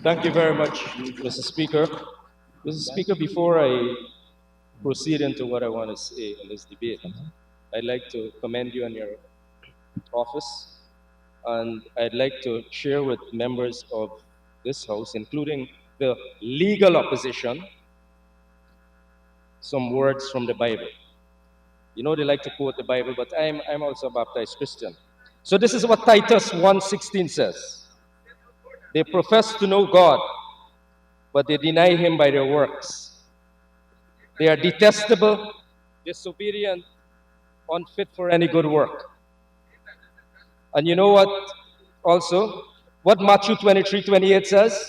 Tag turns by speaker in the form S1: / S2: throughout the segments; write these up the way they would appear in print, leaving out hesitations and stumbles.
S1: Thank you very much, Mr. Speaker. Mr. Speaker, before I proceed into what I want to say in this debate, I'd like to commend you on your office, and I'd like to share with members of this House, including the legal opposition, some words from the Bible. You know they like to quote the Bible, but I'm also a baptized Christian. So this is what Titus 1:16 says. They profess to know God, but they deny him by their works. They are detestable, disobedient, unfit for any good work. And you know what also? What Matthew 23:28 says?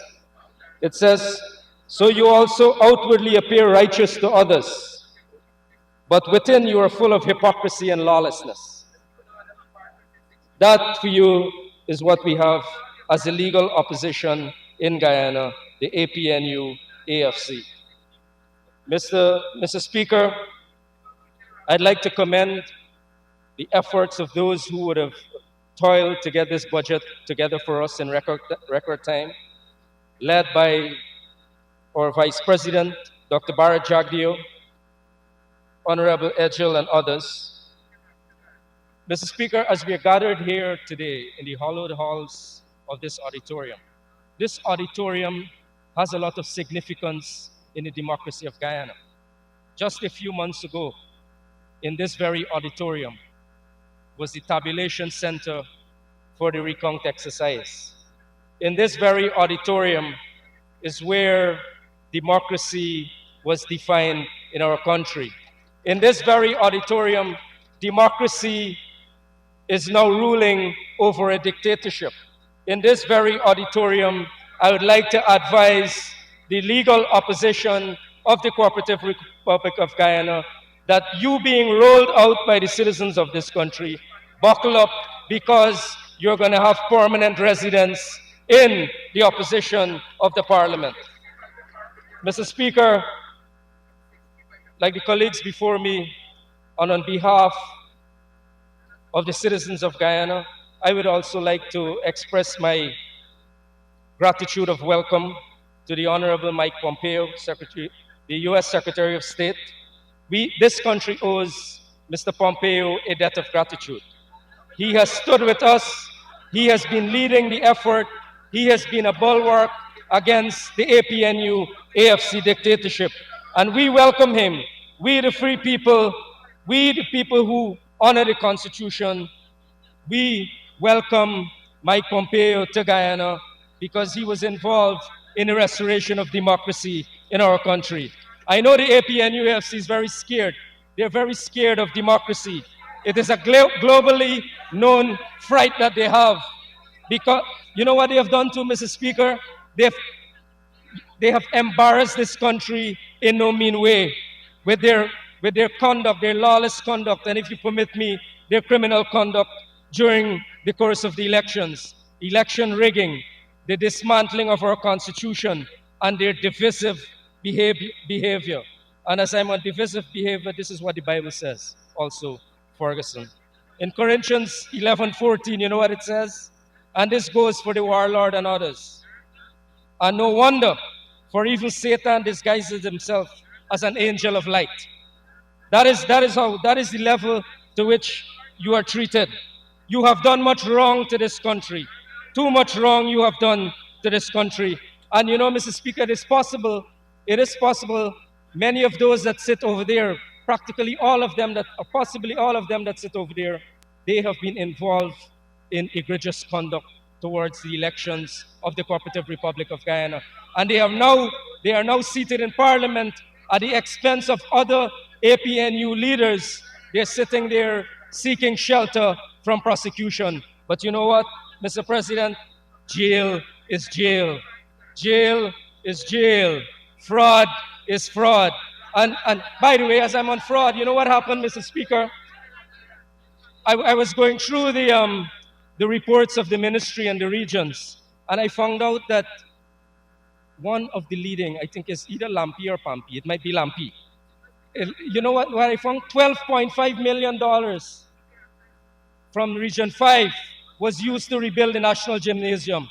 S1: It says, so you also outwardly appear righteous to others, but within you are full of hypocrisy and lawlessness. That for you is what we have as the legal opposition in Guyana, the APNU AFC. Mr. Speaker, I'd like to commend the efforts of those who would have toiled to get this budget together for us in record time, led by our Vice President, Dr. Bharat Jagdeo, Honorable Edgel, and others. Mr. Speaker, as we are gathered here today in the hallowed halls of this auditorium has a lot of significance in the democracy of Guyana. Just a few months ago, in this very auditorium, was the tabulation center for the recount exercise. In this very auditorium is where democracy was defined in our country. In this very auditorium, democracy is now ruling over a dictatorship. In this very auditorium, I would like to advise the legal opposition of the Cooperative Republic of Guyana that you being rolled out by the citizens of this country, buckle up, because you're going to have permanent residence in the opposition of the parliament. Mr. Speaker, like the colleagues before me, and on behalf of the citizens of Guyana, I would also like to express my gratitude of welcome to the Honorable Mike Pompeo, the U.S. Secretary of State. This country owes Mr. Pompeo a debt of gratitude. He has stood with us. He has been leading the effort. He has been a bulwark against the APNU AFC dictatorship. And we welcome him. We the free people, we the people who honor the Constitution, we welcome Mike Pompeo to Guyana because he was involved in the restoration of democracy in our country. I know the APNU AFC is very scared. They're very scared of democracy. It is a globally known fright that they have. Because you know what they have done to, Mr. Speaker? They have embarrassed this country in no mean way with their conduct, their lawless conduct, and if you permit me, their criminal conduct during the course of the elections, election rigging, the dismantling of our Constitution, and their divisive behavior. And as I'm on divisive behavior, this is what the Bible says also, Ferguson. In Corinthians 11:14, you know what it says? And this goes for the warlord and others. And no wonder, for even Satan disguises himself as an angel of light. That is the level to which you are treated. You have done much wrong to this country. Too much wrong you have done to this country. And you know, Mr. Speaker, it is possible, many of those that sit over there, practically all of them that, or possibly all of them that sit over there, they have been involved in egregious conduct towards the elections of the Cooperative Republic of Guyana. And they are now seated in Parliament at the expense of other APNU leaders. They're sitting there seeking shelter from prosecution. But you know what, Mr. President? Jail is jail. Jail is jail. Fraud is fraud. And by the way, as I'm on fraud, you know what happened, Mr. Speaker? I was going through the reports of the ministry and the regions, and I found out that one of the leading, I think is either Lampi or Pampi, it might be Lampi. You know what I found? $12.5 million from Region 5 was used to rebuild the National Gymnasium.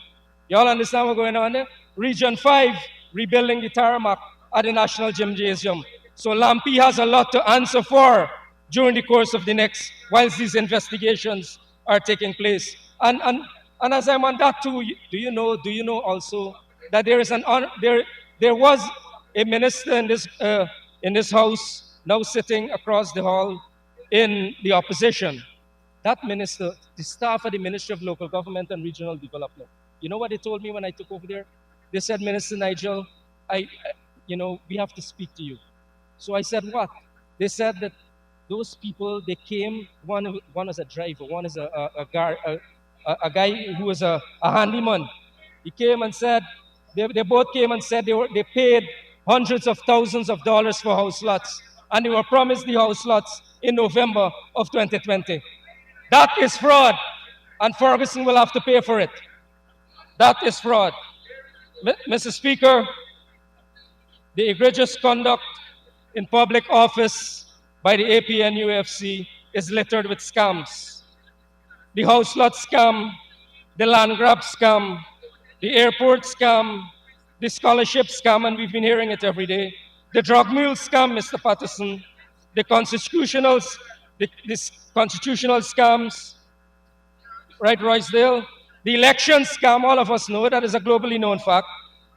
S1: Y'all understand what's going on there? Region 5, rebuilding the tarmac at the National Gymnasium. So Lampi has a lot to answer for during the course of the next, whilst these investigations are taking place. And as I'm on that too, do you know also that there is there was a minister in this house now sitting across the hall in the opposition. That minister, the staff at the Ministry of Local Government and Regional Development, you know what they told me when I took over there? They said, Minister Nigel, we have to speak to you. So I said, what? They said that those people, they came, one is a driver, one is a guy who was a handyman. He came and said, they both came and said they paid hundreds of thousands of dollars for house lots, and they were promised the house lots in November of 2020. That is fraud, and Ferguson will have to pay for it. That is fraud. Mr. Speaker, the egregious conduct in public office by the APNUFC is littered with scams. The house lot scam, the land grab scam, the airport scam, the scholarship scam, and we've been hearing it every day, the drug mule scam, Mr. Patterson, the constitutional scams, right, Roysdale? The election scam, all of us know, that is a globally known fact.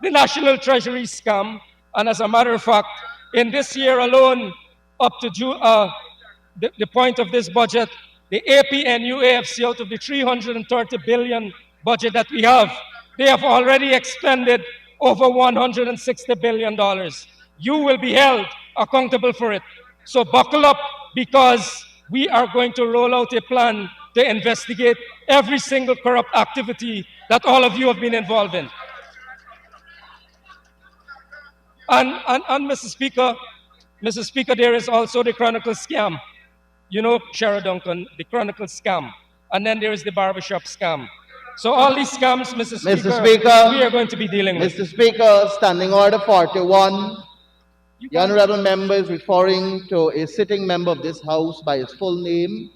S1: The National Treasury scam, and as a matter of fact, in this year alone, up to the point of this budget, the APNUAFC, out of the 330 billion budget that we have, they have already expended over $160 billion. You will be held accountable for it. So buckle up, because we are going to roll out a plan to investigate every single corrupt activity that all of you have been involved in. And Mr. Speaker, there is also the Chronicle scam. You know, Shara Duncan, the Chronicle scam. And then there is the barbershop scam. So all these scams, Mr. Speaker, we are going to be dealing with.
S2: Mr. Speaker, Standing Order 41. The honorable member is referring to a sitting member of this House by his full name.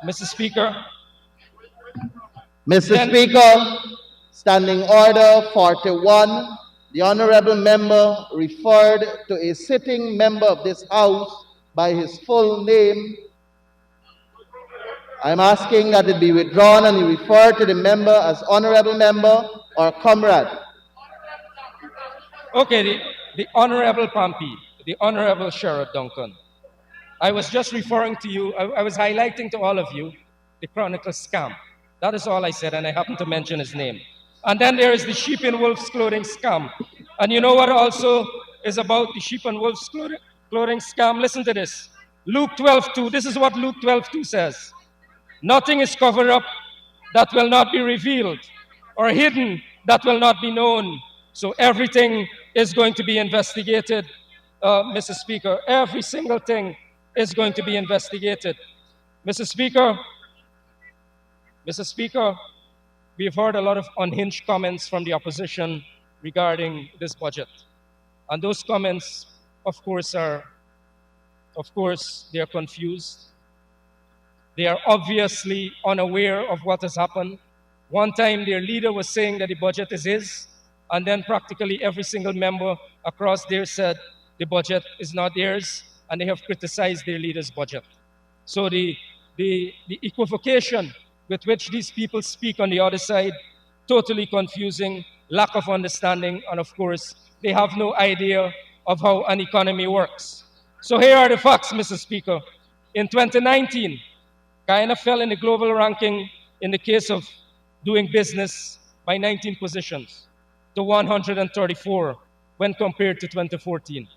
S1: Mr. Speaker.
S2: Mr. Speaker, Standing Order 41. The honorable member referred to a sitting member of this House by his full name. I'm asking that it be withdrawn and he refer to the member as honorable member or comrade.
S1: Okay, the Honorable Pampi, the Honorable Sherrod Duncan. I was just referring to you, I was highlighting to all of you the Chronicle scam. That is all I said, and I happened to mention his name. And then there is the sheep in wolf's clothing scam. And you know what also is about the sheep and wolf's clothing scam? Listen to this. Luke 12:2. This is what Luke 12:2 says. Nothing is covered up that will not be revealed, or hidden that will not be known. So everything is going to be investigated, Mr. Speaker. Every single thing is going to be investigated. Mr. Speaker, we've heard a lot of unhinged comments from the opposition regarding this budget. And those comments, of course, they are confused. They are obviously unaware of what has happened. One time their leader was saying that the budget is his, and then practically every single member across there said the budget is not theirs, and they have criticized their leader's budget. So the equivocation with which these people speak on the other side, totally confusing, lack of understanding, and of course, they have no idea of how an economy works. So here are the facts, Mr. Speaker. In 2019, Guyana fell in the global ranking in the case of doing business by 19 positions to 134 when compared to 2014.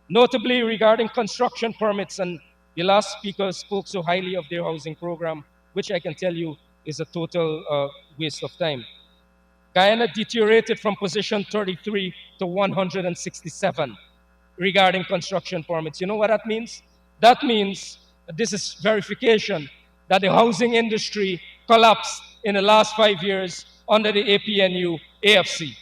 S1: Notably regarding construction permits, and the last speaker spoke so highly of their housing program, which I can tell you is a total waste of time. Guyana deteriorated from position 33 to 167 regarding construction permits. You know what that means? That means that this is verification that the housing industry collapsed in the last 5 years under the APNU AFC.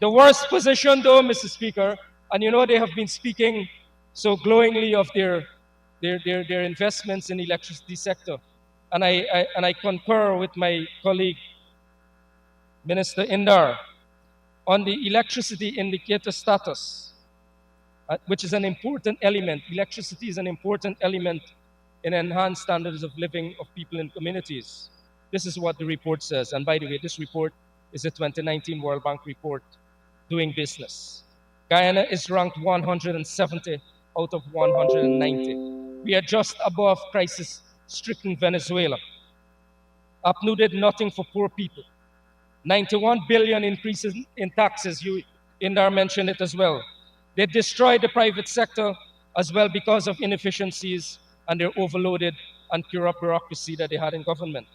S1: The worst position though, Mr. Speaker, and you know they have been speaking so glowingly of their investments in the electricity sector. and I concur with my colleague, Minister Indar, on the electricity indicator status, which is an important element. Electricity is an important element in enhanced standards of living of people in communities. This is what the report says. And by the way, this report is a 2019 World Bank report, Doing Business. Guyana is ranked 170 out of 190. We are just above crisis-stricken Venezuela. APNU did nothing for poor people. 91 billion increases in taxes, Indar mentioned it as well. They destroyed the private sector as well because of inefficiencies and their overloaded and corrupt bureaucracy that they had in government.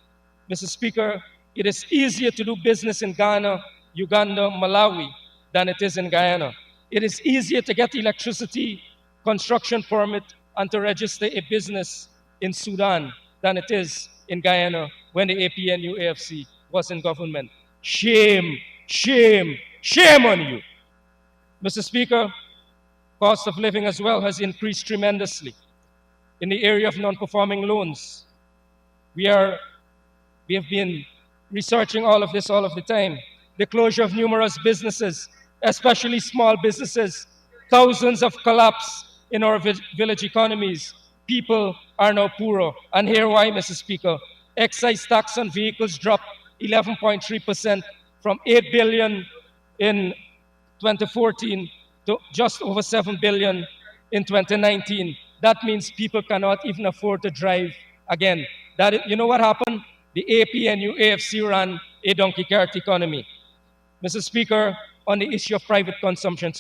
S1: Mr. Speaker, it is easier to do business in Ghana, Uganda, Malawi than it is in Guyana. It is easier to get electricity, construction permit, and to register a business in Sudan than it is in Guyana when the APNU AFC was in government. Shame, shame, shame on you. Mr. Speaker, cost of living as well has increased tremendously. In the area of non-performing loans, we have been researching all of this all of the time. The closure of numerous businesses, especially small businesses, thousands of collapse in our village economies. People are now poorer. And here why, Mr. Speaker. Excise tax on vehicles dropped 11.3% from 8 billion in 2014 to just over 7 billion in 2019. That means people cannot even afford to drive again. You know what happened? The APNU AFC ran a donkey cart economy. Mr. Speaker, on the issue of private consumption,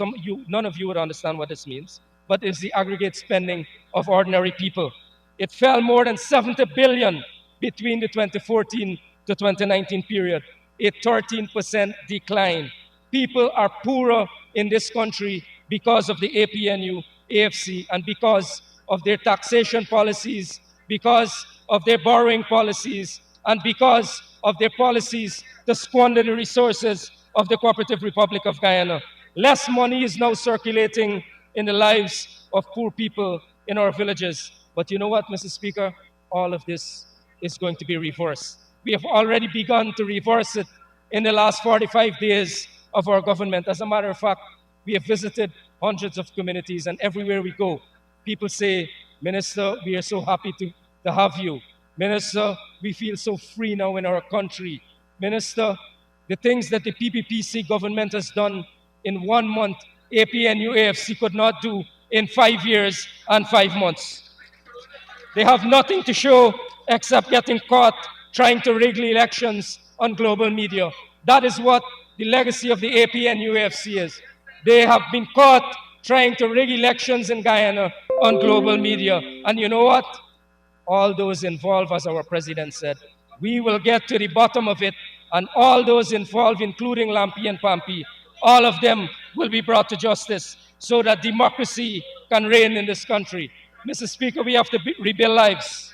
S1: none of you would understand what this means, but it's the aggregate spending of ordinary people. It fell more than 70 billion between the 2014 to 2019 period, a 13% decline. People are poorer in this country because of the APNU, AFC, and because of their taxation policies, because of their borrowing policies, and because of their policies to squander the resources of the Cooperative Republic of Guyana. Less money is now circulating in the lives of poor people in our villages. But you know what, Mr. Speaker? All of this is going to be reversed. We have already begun to reverse it in the last 45 days of our government. As a matter of fact, we have visited hundreds of communities, and everywhere we go, people say, Minister, we are so happy to have you. Minister, we feel so free now in our country. Minister, the things that the PPPC government has done in 1 month, APNU AFC could not do in 5 years and 5 months. They have nothing to show except getting caught trying to rig elections on global media. That is what the legacy of the APNU AFC is. They have been caught trying to rig elections in Guyana on global media. And you know what? All those involved, as our president said, we will get to the bottom of it, and all those involved, including Lampi and Pampi, all of them will be brought to justice so that democracy can reign in this country. Mr. Speaker, we have to rebuild lives.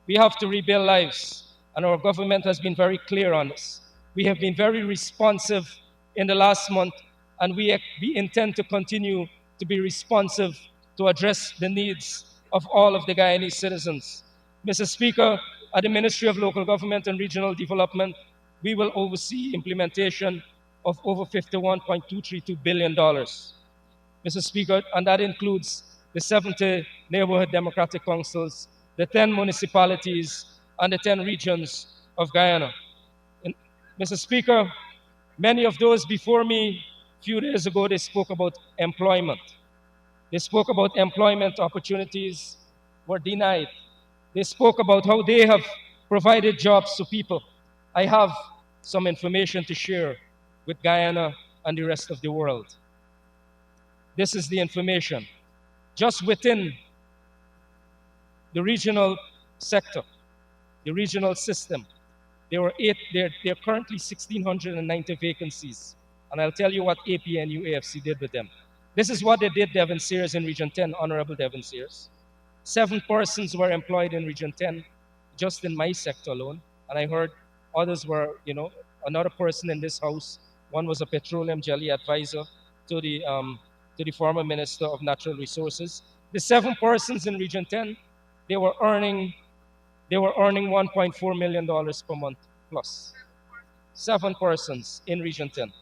S1: We have to rebuild lives, and our government has been very clear on this. We have been very responsive in the last month, and we intend to continue to be responsive to address the needs of all of the Guyanese citizens. Mr. Speaker, at the Ministry of Local Government and Regional Development, we will oversee implementation of over $51.232 billion. Mr. Speaker, and that includes the 70 neighborhood democratic councils, the 10 municipalities, and the 10 regions of Guyana. And, Mr. Speaker, many of those before me, a few days ago, they spoke about employment. They spoke about employment opportunities were denied. They spoke about how they have provided jobs to people. I have some information to share with Guyana and the rest of the world. This is the information. Just within the regional sector, the regional system, there are currently 1,690 vacancies. And I'll tell you what APNU AFC did with them. This is what they did, Devon Sears, in Region 10, Honorable Devon Sears. 7 persons were employed in Region 10, just in my sector alone. And I heard others were, another person in this house. One was a petroleum jelly advisor to the former Minister of Natural Resources. The 7 persons in Region 10, they were earning they were earning $1.4 million per month plus. 7 persons in Region 10.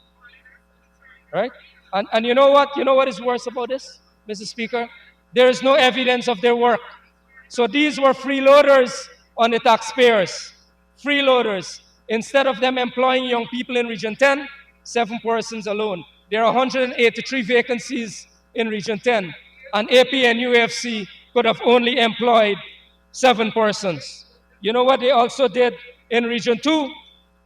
S1: Right? And you know what? You know what is worse about this, Mr. Speaker? There is no evidence of their work. So these were freeloaders on the taxpayers. Freeloaders. Instead of them employing young people in Region 10, 7 persons alone. There are 183 vacancies in Region 10. And AP and UFC could have only employed 7 persons. You know what they also did in Region 2?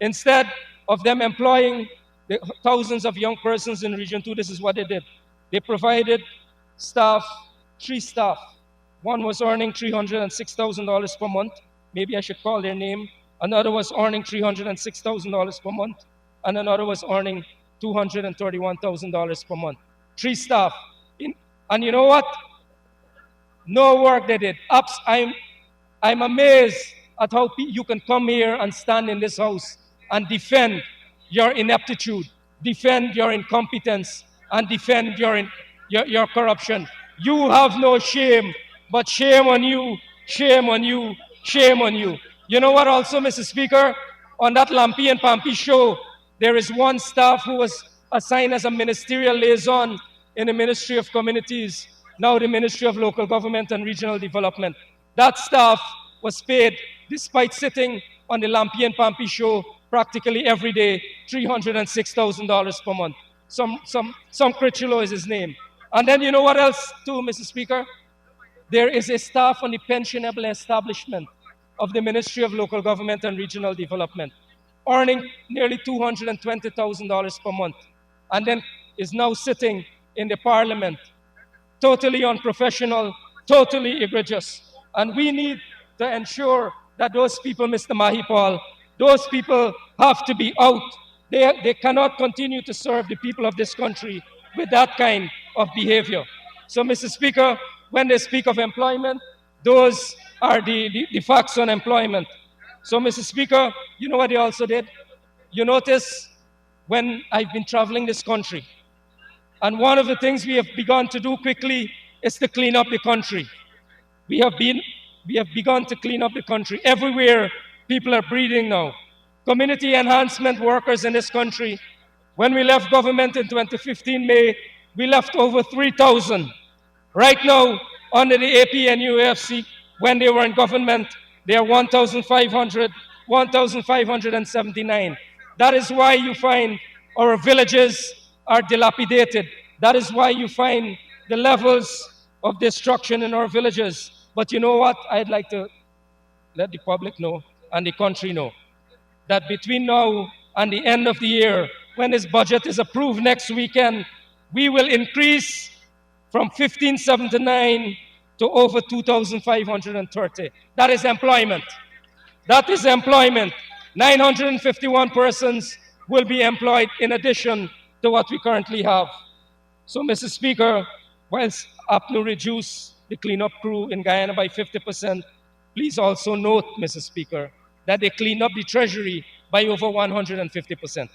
S1: Instead of them employing the thousands of young persons in Region 2, this is what they did. They provided staff, 3 staff. One was earning $306,000 per month. Maybe I should call their name. Another was earning $306,000 per month. And another was earning $231,000 per month. 3 staff. And you know what? No work they did. I'm amazed at how you can come here and stand in this house and defend your ineptitude, defend your incompetence, and defend your corruption. You have no shame, but shame on you, shame on you, shame on you. You know what also, Mr. Speaker? On that Lampi and Pampi show, there is one staff who was assigned as a ministerial liaison in the Ministry of Communities, now the Ministry of Local Government and Regional Development. That staff was paid, despite sitting on the Lampi and Pampi show practically every day, $306,000 per month. Some Crichulo is his name. And then you know what else too, Mr. Speaker? There is a staff on the pensionable establishment of the Ministry of Local Government and Regional Development, earning nearly $220,000 per month, and then is now sitting in the Parliament, totally unprofessional, totally egregious. And we need to ensure that those people, Mr. Mahipal, those people have to be out. They cannot continue to serve the people of this country with that kind of behavior. So, Mr. Speaker, when they speak of employment, those are the facts on employment. So, Mr. Speaker, you know what they also did? You notice when I've been traveling this country, and one of the things we have begun to do quickly is to clean up the country. We have begun to clean up the country. Everywhere, people are breathing now. Community enhancement workers in this country, when we left government in 2015 May, we left over 3,000. Right now, under the AP and UFC, when they were in government, they are 1,579. That is why you find our villages are dilapidated. That is why you find the levels of destruction in our villages. But you know what? I'd like to let the public know and the country know that between now and the end of the year, when this budget is approved next weekend, we will increase from 1,579 to over 2,530. That is employment. That is employment. 951 persons will be employed in addition to what we currently have. So, Mr. Speaker, whilst APNU reduced the cleanup crew in Guyana by 50%, please also note, Mr. Speaker, that they cleaned up the treasury by over 150%.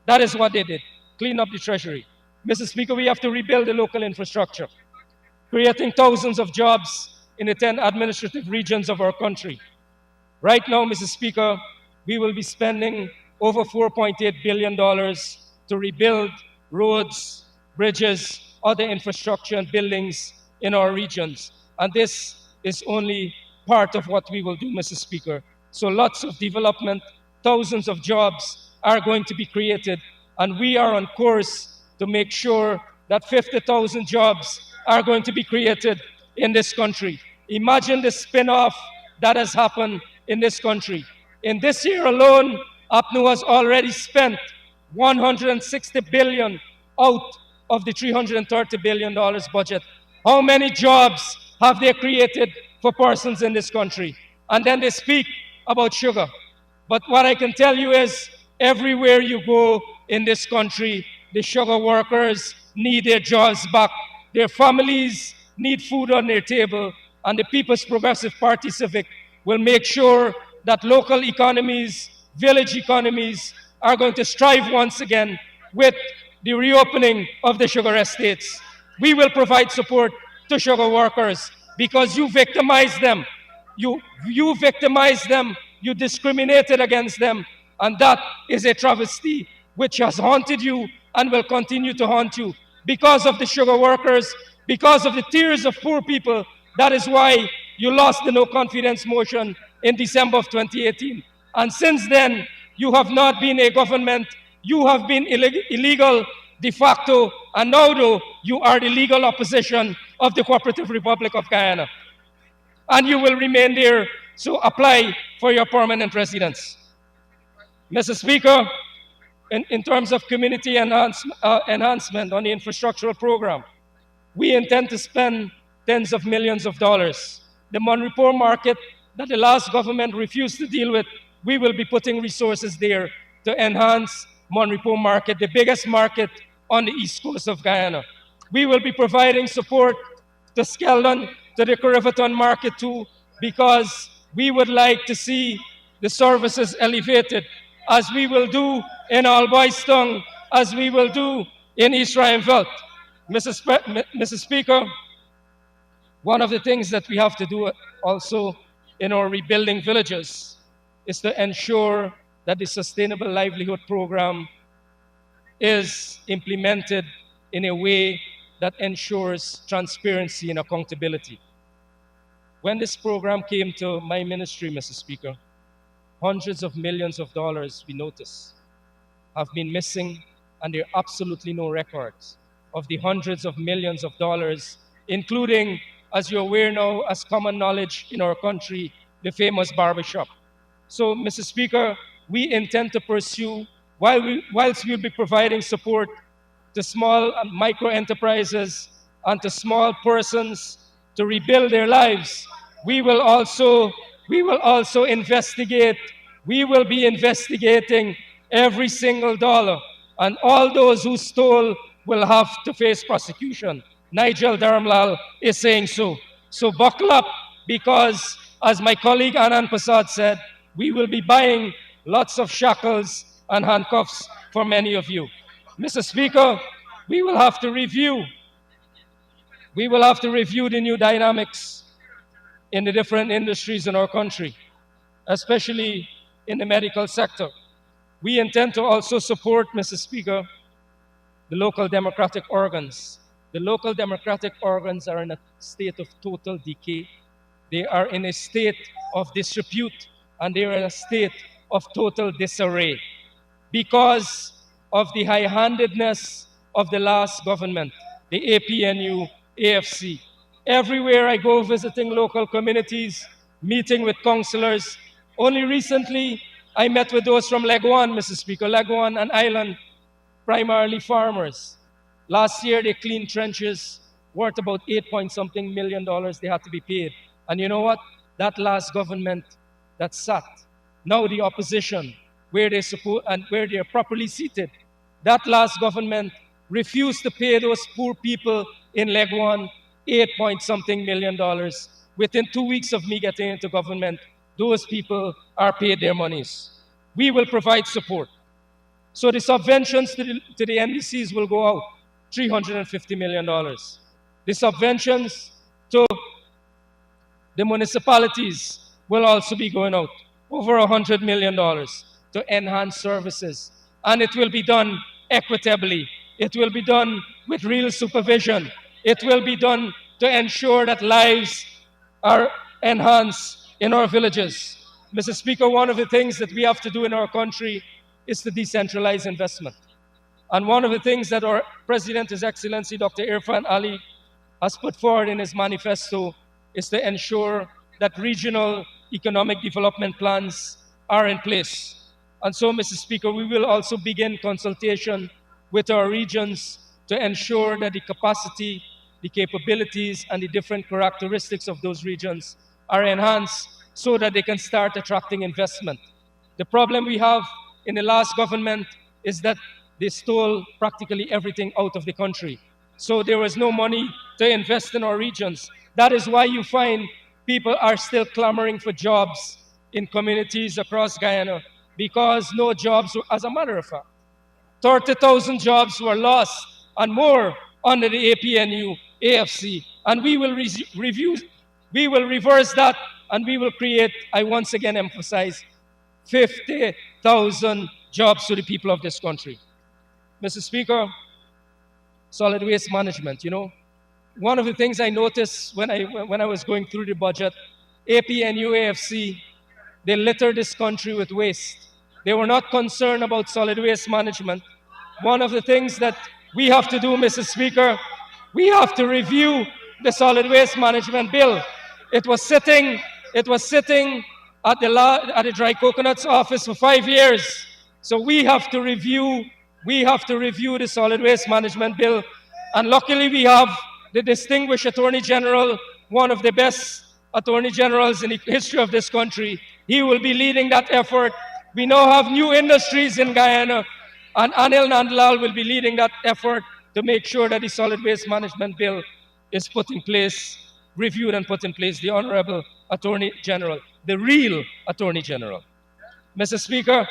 S1: That is what they did, clean up the treasury. Mr. Speaker, we have to rebuild the local infrastructure, creating thousands of jobs in the 10 administrative regions of our country. Right now, Mr. Speaker, we will be spending over $4.8 billion to rebuild roads, bridges, other infrastructure and buildings in our regions. And this is only part of what we will do, Mr. Speaker. So lots of development, thousands of jobs are going to be created, and we are on course to make sure that 50,000 jobs are going to be created in this country. Imagine the spin-off that has happened in this country. In this year alone, APNU has already spent $160 billion out of the $330 billion budget. How many jobs have they created for persons in this country? And then they speak about sugar. But what I can tell you is, everywhere you go in this country, the sugar workers need their jobs back. Their families need food on their table. And the People's Progressive Party Civic will make sure that local economies, village economies, are going to strive once again with the reopening of the sugar estates. We will provide support to sugar workers because you victimize them. You victimized them, you discriminated against them, and that is a travesty which has haunted you and will continue to haunt you because of the sugar workers, because of the tears of poor people. That is why you lost the no confidence motion in December of 2018. And since then, you have not been a government, you have been illegal de facto, and now though, you are the legal opposition of the Cooperative Republic of Guyana. And you will remain there, so apply for your permanent residence. Mr. Speaker, in terms of community enhancement on the infrastructural program, we intend to spend tens of millions of dollars. The Monreport market that the last government refused to deal with, we will be putting resources there to enhance Monreport market, the biggest market on the east coast of Guyana. We will be providing support to Skeldon, to the Cariveton market too, because we would like to see the services elevated, as we will do in Alboiston, as we will do in East Ryanville. Mr. Speaker, one of the things that we have to do also in our rebuilding villages is to ensure that the Sustainable Livelihood Program is implemented in a way that ensures transparency and accountability. When this program came to my ministry, Mr. Speaker, hundreds of millions of dollars, we notice, have been missing, and there are absolutely no records of the hundreds of millions of dollars, including, as you're aware now, as common knowledge in our country, the famous barbershop. So, Mr. Speaker, we intend to pursue, whilst we'll be providing support to small and micro enterprises and to small persons to rebuild their lives, we will also investigate, we will be investigating every single dollar, and all those who stole will have to face prosecution. Nigel Dharamlall is saying so. So buckle up, because as my colleague Anand Prasad said, we will be buying lots of shackles and handcuffs for many of you. Mr. Speaker, we will have to review the new dynamics in the different industries in our country, especially in the medical sector. We intend to also support, Mr. Speaker, the local democratic organs. The local democratic organs are in a state of total decay. They are in a state of disrepute, and they are in a state of total disarray because of the high-handedness of the last government, the APNU, AFC. Everywhere I go visiting local communities, meeting with councillors. Only recently, I met with those from Leguan, Mr. Speaker, Leguan and Island, primarily farmers. Last year, they cleaned trenches worth about $8-point-something million they had to be paid. And you know what? That last government that sat, now the opposition, where they support and where they are properly seated, that last government refused to pay those poor people in Leguan $8-point-something million. Within 2 weeks of me getting into government, those people are paid their monies. We will provide support. So the subventions to the NDCs will go out, $350 million. The subventions to the municipalities will also be going out, over $100 million, to enhance services. And it will be done equitably. It will be done with real supervision. It will be done to ensure that lives are enhanced in our villages. Mr. Speaker, one of the things that we have to do in our country is to decentralize investment. And one of the things that our President, His Excellency Dr. Irfan Ali, has put forward in his manifesto is to ensure that regional economic development plans are in place. And so, Mr. Speaker, we will also begin consultation with our regions to ensure that the capacity, the capabilities, and the different characteristics of those regions are enhanced so that they can start attracting investment. The problem we have in the last government is that they stole practically everything out of the country. So there was no money to invest in our regions. That is why you find people are still clamoring for jobs in communities across Guyana, because no jobs, as a matter of fact, 30,000 jobs were lost and more under the APNU, AFC. And we will reverse that, And we will create, I once again emphasize, 50,000 jobs to the people of this country. Mr. Speaker, solid waste management, one of the things I noticed when I was going through the budget, APNU, AFC, they littered this country with waste. They were not concerned about solid waste management. One of the things that we have to do, Mr. Speaker, we have to review the solid waste management bill. It was sitting at the Dry Coconuts office for 5 years. So we have to review the solid waste management bill. And luckily we have the distinguished Attorney General, one of the best Attorney Generals in the history of this country. He will be leading that effort. We now have new industries in Guyana, and Anil Nandlal will be leading that effort to make sure that the solid waste management bill is put in place, reviewed and put in place. The Honorable Attorney General, the real Attorney General. Mr. Speaker,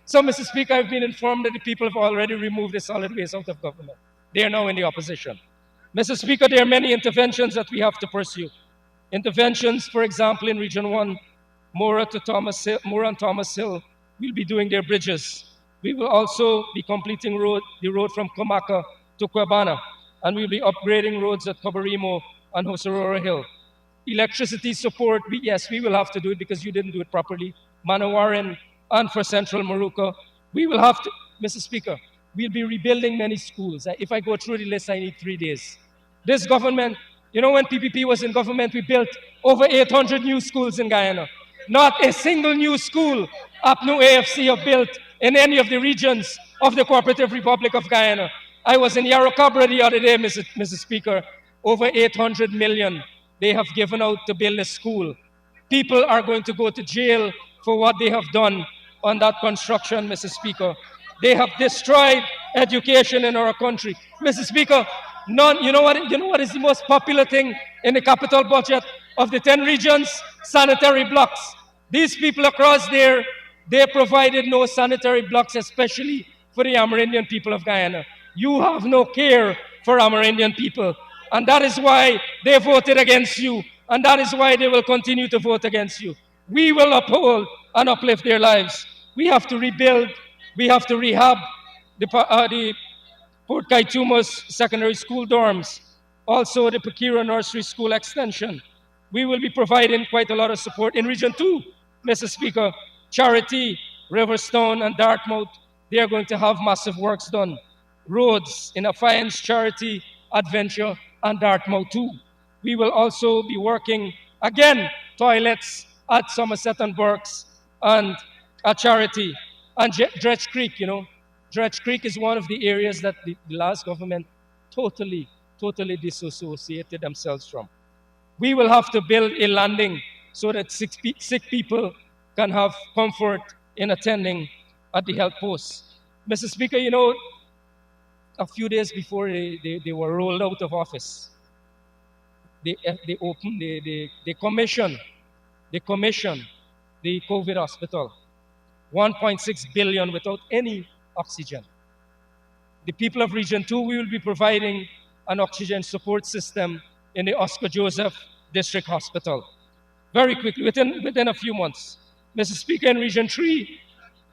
S1: so, Mr. Speaker, I've been informed that the people have already removed the solid waste out of government. They are now in the opposition. Mr. Speaker, there are many interventions that we have to pursue. Interventions, for example, in Region 1, Mora and Thomas Hill will be doing their bridges. We will also be completing the road from Komaka to Kwabana, and we'll be upgrading roads at Kabarimo and Hosorora Hill. Electricity support, yes, we will have to do it because you didn't do it properly. Manawarin and for Central Maruka, we will have to, Mr. Speaker, we'll be rebuilding many schools. If I go through the list, I need 3 days. This government, when PPP was in government, we built over 800 new schools in Guyana. Not a single new school APNU AFC have built in any of the regions of the Cooperative Republic of Guyana. I was in Yarrocabra the other day, Mr. Speaker. Over 800 million they have given out to build a school. People are going to go to jail for what they have done on that construction, Mr. Speaker. They have destroyed education in our country. Mr. Speaker, you know what is the most popular thing in the capital budget of the 10 regions? Sanitary blocks. These people across there, they provided no sanitary blocks, especially for the Amerindian people of Guyana. You have no care for Amerindian people. And that is why they voted against you. And that is why they will continue to vote against you. We will uphold and uplift their lives. We have to rebuild, we have to rehab the Port Kaitumas secondary school dorms, also the Pakira Nursery School extension. We will be providing quite a lot of support in Region 2, Mr. Speaker. Charity, Riverstone, and Dartmouth, they are going to have massive works done. Roads in Affiance, Charity, Adventure, and Dartmouth 2. We will also be working, again, toilets at Somerset and Berks and at Charity. And Dredge Creek, Dredge Creek is one of the areas that the last government totally disassociated themselves from. We will have to build a landing so that sick people can have comfort in attending at the health posts. Mr. Speaker, a few days before they were rolled out of office, they commissioned the COVID hospital, 1.6 billion without any oxygen. The people of Region 2, we will be providing an oxygen support system in the Oscar Joseph District Hospital. Very quickly, within a few months. Mr. Speaker, in Region 3,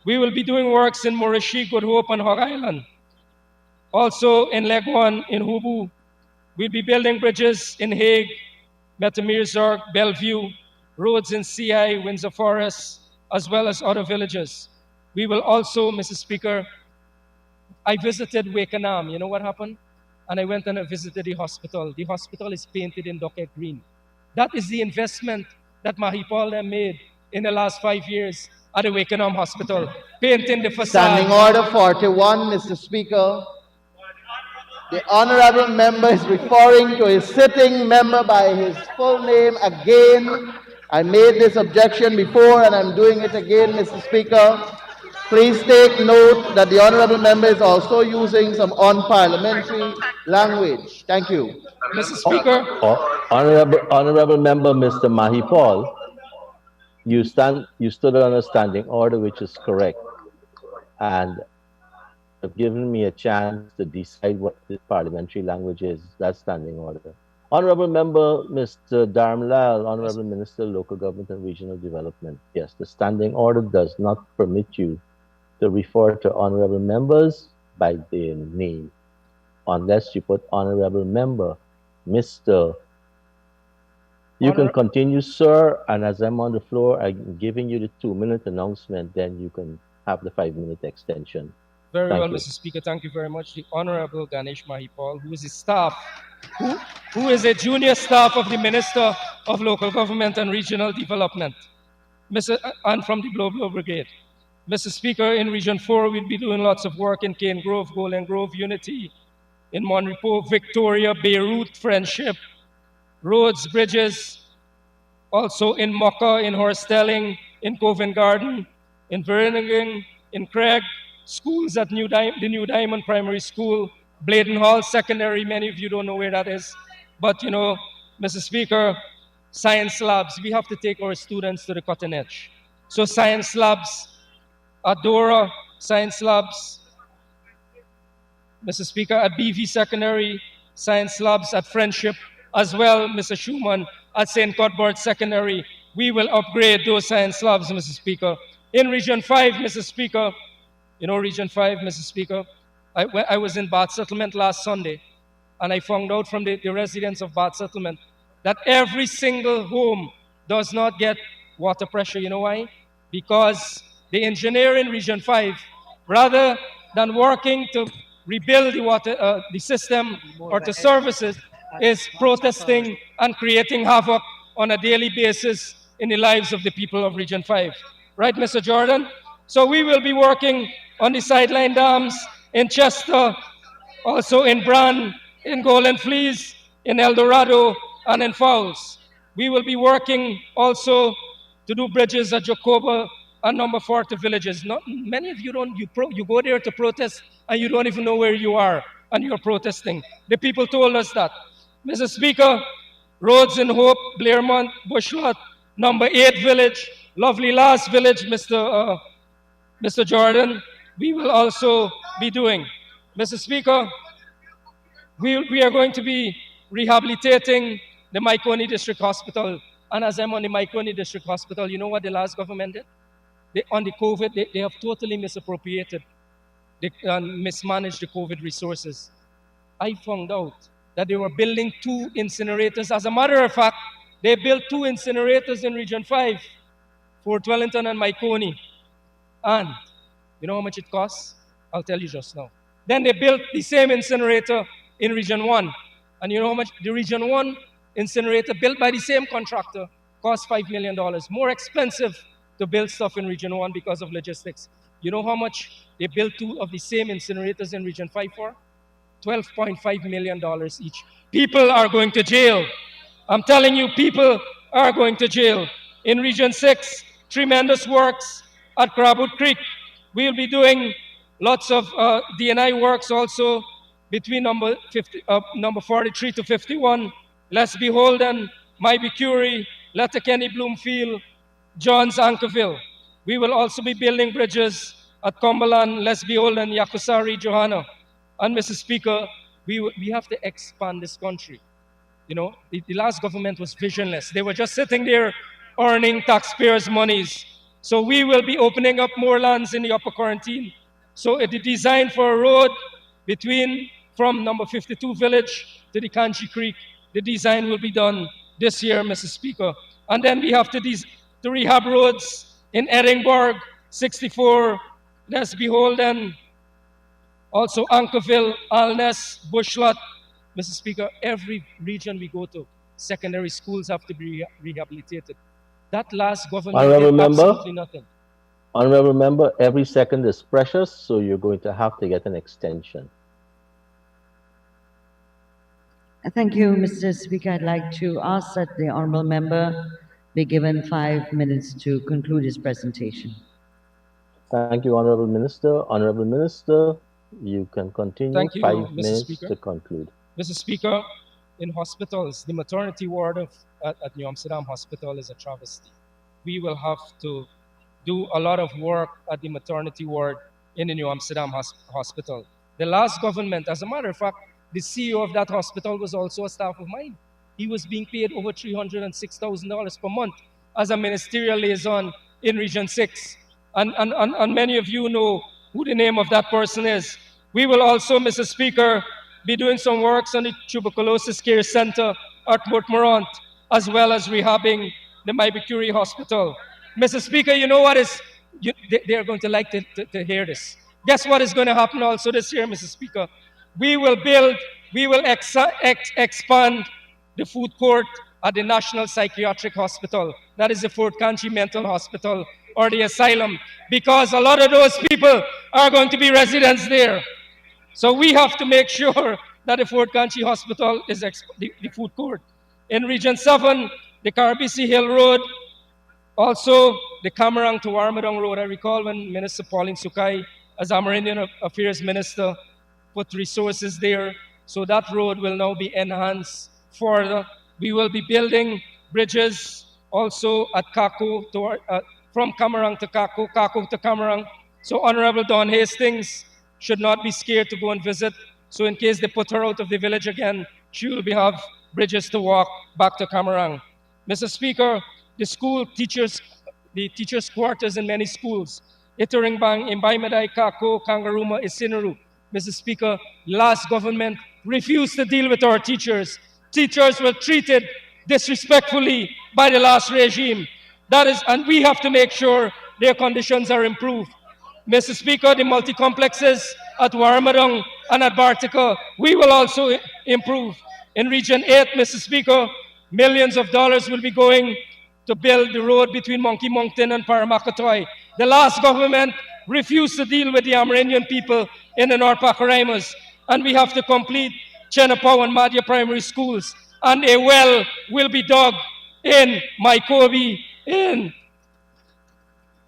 S1: we will be doing works in Morrishi, Good Hope, and Hog Island. Also in Leg 1 in Hubu, we'll be building bridges in Hague, Metamirzorg, Bellevue, roads in CI, Windsor Forest, as well as other villages. We will also, Mr. Speaker, I visited Wakenham. You know what happened? And I went and I visited the hospital. The hospital is painted in Docket Green. That is the investment that Mahipal made in the last 5 years at the Wakenham Hospital, painting the facade.
S2: Standing Order 41, Mr. Speaker. The honorable member is referring to a sitting member by his full name again. I made this objection before and I'm doing it again, Mr. Speaker. Please take note that the honorable member is also using some unparliamentary language. Thank you.
S1: Mr. Speaker.
S3: Honorable member, Mr. Mahipal, you stood on a standing order, which is correct. And have given me a chance to decide what the parliamentary language is. That's standing order. Honorable Member Mr. Dharamlall, Honorable Minister, Local Government and Regional Development. Yes, the standing order does not permit you to refer to honorable members by their name unless you put honorable member, Mr. You can continue, sir, and as I'm on the floor, I'm giving you the 2-minute announcement, then you can have the 5-minute extension.
S1: Very
S3: Thank
S1: well,
S3: you.
S1: Mr. Speaker. Thank you very much. The Honorable Ganesh Mahipal, who is the staff, who is a junior staff of the Minister of Local Government and Regional Development, and from the Global Brigade. Mr. Speaker, in Region 4, we'll be doing lots of work in Cane Grove, Golden Grove, Unity, in Monrepo, Victoria, Beirut, Friendship, roads, bridges, also in Mocha, in Horstelling, in Covent Garden, in Verningen, in Craig, schools at the New Diamond Primary School, Bladen Hall Secondary, many of you don't know where that is. But you know, Mr. Speaker, science labs, we have to take our students to the cutting edge. So science labs, Adora, science labs, Mr. Speaker, at BV Secondary, science labs at Friendship, as well, Mr. Schumann, at St. Cuthbert Secondary. We will upgrade those science labs, Mr. Speaker. In Region 5, Mr. Speaker, you know Region 5, Mr. Speaker, I was in Bath Settlement last Sunday, and I found out from the residents of Bath Settlement that every single home does not get water pressure. You know why? Because the engineer in Region 5, rather than working to rebuild the system or to service it, is protesting and creating havoc on a daily basis in the lives of the people of Region 5. Right, Mr. Jordan? So we will be working on the sideline dams in Chester, also in Brand, in Golden Fleece, in El Dorado, and in Fowles. We will be working also to do bridges at Jacoba and number 40 villages. Many of you you go there to protest and you don't even know where you are and you're protesting. The people told us that. Mr. Speaker, roads in Hope, Blairmont, Bushlot, number 8 village, Lovely Last village, Mr. Jordan, we will also be doing. Mr. Speaker, we are going to be rehabilitating the Maikoni District Hospital. And as I'm on the Maikoni District Hospital, you know what the last government did? On the COVID, they have totally misappropriated and mismanaged the COVID resources. I found out that they were building 2 incinerators. As a matter of fact, they built 2 incinerators in Region 5, Fort Wellington and Maikoni. And you know how much it costs? I'll tell you just now. Then they built the same incinerator in Region 1. And you know how much the Region 1 incinerator built by the same contractor cost $5 million. More expensive to build stuff in Region 1 because of logistics. You know how much they built 2 of the same incinerators in Region 5 for? $12.5 million each. People are going to jail. I'm telling you, people are going to jail. In Region 6, tremendous works at Crabwood Creek. We'll be doing lots of DNI works also between number 43 to 51. Let's Beholden, Mybe Curie, Letterkenny Bloomfield, Johns Ankerville. We will also be building bridges at Cumberland, Les Beholden, Yakusari, Johanna. And Mr. Speaker, we have to expand this country. You know, the last government was visionless. They were just sitting there earning taxpayers' monies. So we will be opening up more lands in the Upper Quarantine. So the design for a road from number 52 village to the Kanchi Creek, the design will be done this year, Mr. Speaker. And then we have to rehab roads in Edinburgh, 64, Les Beholden, also Ankerville, Alness, Bushlot. Mr. Speaker, every region we go to, secondary schools have to be rehabilitated. That last government did absolutely nothing.
S3: Honorable Member, every second is precious, so you're going to have to get an extension.
S4: Thank you, Mr. Speaker. I'd like to ask that the Honorable Member be given 5 minutes to conclude his presentation.
S3: Thank you, Honorable Minister. Honorable Minister, you can continue.
S1: Thank you,
S3: 5
S1: Mr.
S3: minutes
S1: Speaker.
S3: to conclude.
S1: Mr. Speaker, in hospitals, the maternity ward at New Amsterdam Hospital is a travesty. We will have to do a lot of work at the maternity ward in the New Amsterdam Hospital. The last government, as a matter of fact, the CEO of that hospital was also a staff of mine. he was being paid over $306,000 per month as a ministerial liaison in Region 6. And many of you know who the name of that person is. We will also, Mr. Speaker, be doing some works on the Tuberculosis Care Center at Mormont, as well as rehabbing the Marie Curie Hospital. Mr. Speaker, you know what is, they are going to like to hear this. Guess what is going to happen also this year, Mr. Speaker? We will expand the food court at the National Psychiatric Hospital. That is the Fort Canchi Mental Hospital or the asylum, because a lot of those people are going to be residents there. So we have to make sure that the Fort Canchi Hospital is the food court. In Region 7, the Carabisi Hill Road, also the Camarang to Warmadong Road. I recall when Minister Pauline Sukai, as Amerindian Affairs Minister, put resources there. So that road will now be enhanced further. We will be building bridges also at Kako, from Camarang to Kako, Kako to Camarang. So Honorable Dawn Hastings should not be scared to go and visit. So in case they put her out of the village again, she will have bridges to walk back to Camarang. Mr. Speaker, the teachers' quarters in many schools, Ituringbang, Imbaimaday, Kako, Kangaruma, Isinaru. Mr. Speaker, last government refused to deal with our teachers. Teachers were treated disrespectfully by the last regime. And we have to make sure their conditions are improved. Mr. Speaker, the multi-complexes at Warmadong and at Bartica, we will also improve. In Region 8, Mr. Speaker, millions of dollars will be going to build the road between Monkey Mountain and Paramakatoy. The last government refused to deal with the Amerindian people in the North Pacaraimos, and we have to complete Chenapau and Madhya primary schools, and a well will be dug in Maikobi, in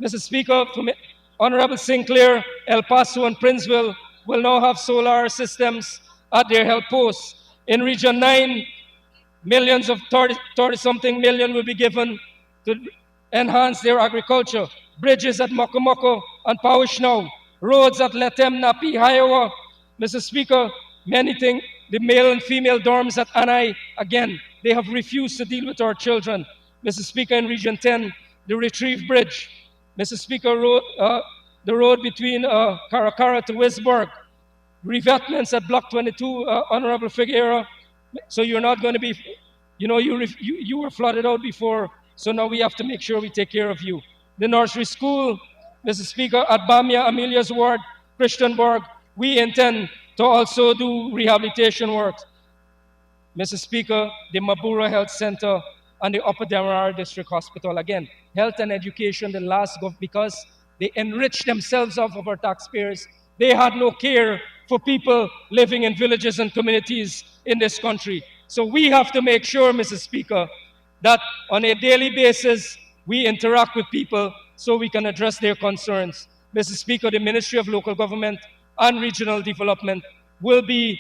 S1: Mr. Speaker, Honorable Sinclair, El Paso, and Princeville will now have solar systems at their health posts. In Region 9, millions of 30-something million will be given to enhance their agriculture. Bridges at Mokomoko and Pauishnow, roads at Letem, Napi, Iowa. Mr. Speaker, many things, the male and female dorms at Anai, again, they have refused to deal with our children. Mr. Speaker, in Region 10, the Retrieve Bridge. Mr. Speaker, the road between Karakara to Wisborg, revetments at Block 22, Honorable Figueroa. So you're not going to be, you were flooded out before, so now we have to make sure we take care of you. The nursery school, Mr. Speaker, at Bamia, Amelia's Ward, Christianborg, we intend to also do rehabilitation work. Mr. Speaker, the Mabura Health Center and the Upper Demerara District Hospital. Again, health and education, the last because they enriched themselves off of our taxpayers. They had no care for people living in villages and communities in this country. So we have to make sure, Mr. Speaker, that on a daily basis, we interact with people so we can address their concerns. Mr. Speaker, the Ministry of Local Government and Regional Development will be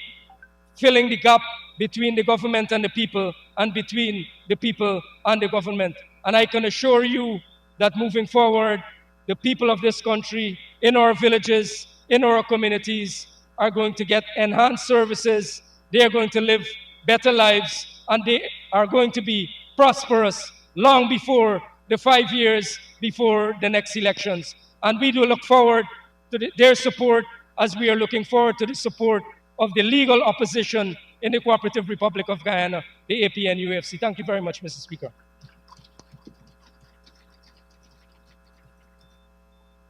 S1: filling the gap between the government and the people, and between the people and the government. And I can assure you that moving forward, the people of this country, in our villages, in our communities, are going to get enhanced services, they are going to live better lives, and they are going to be prosperous long before the 5 years before the next elections. And we do look forward to their support, as we are looking forward to the support of the legal opposition in the Cooperative Republic of Guyana, the APN-UFC. Thank you very much, Mr. Speaker.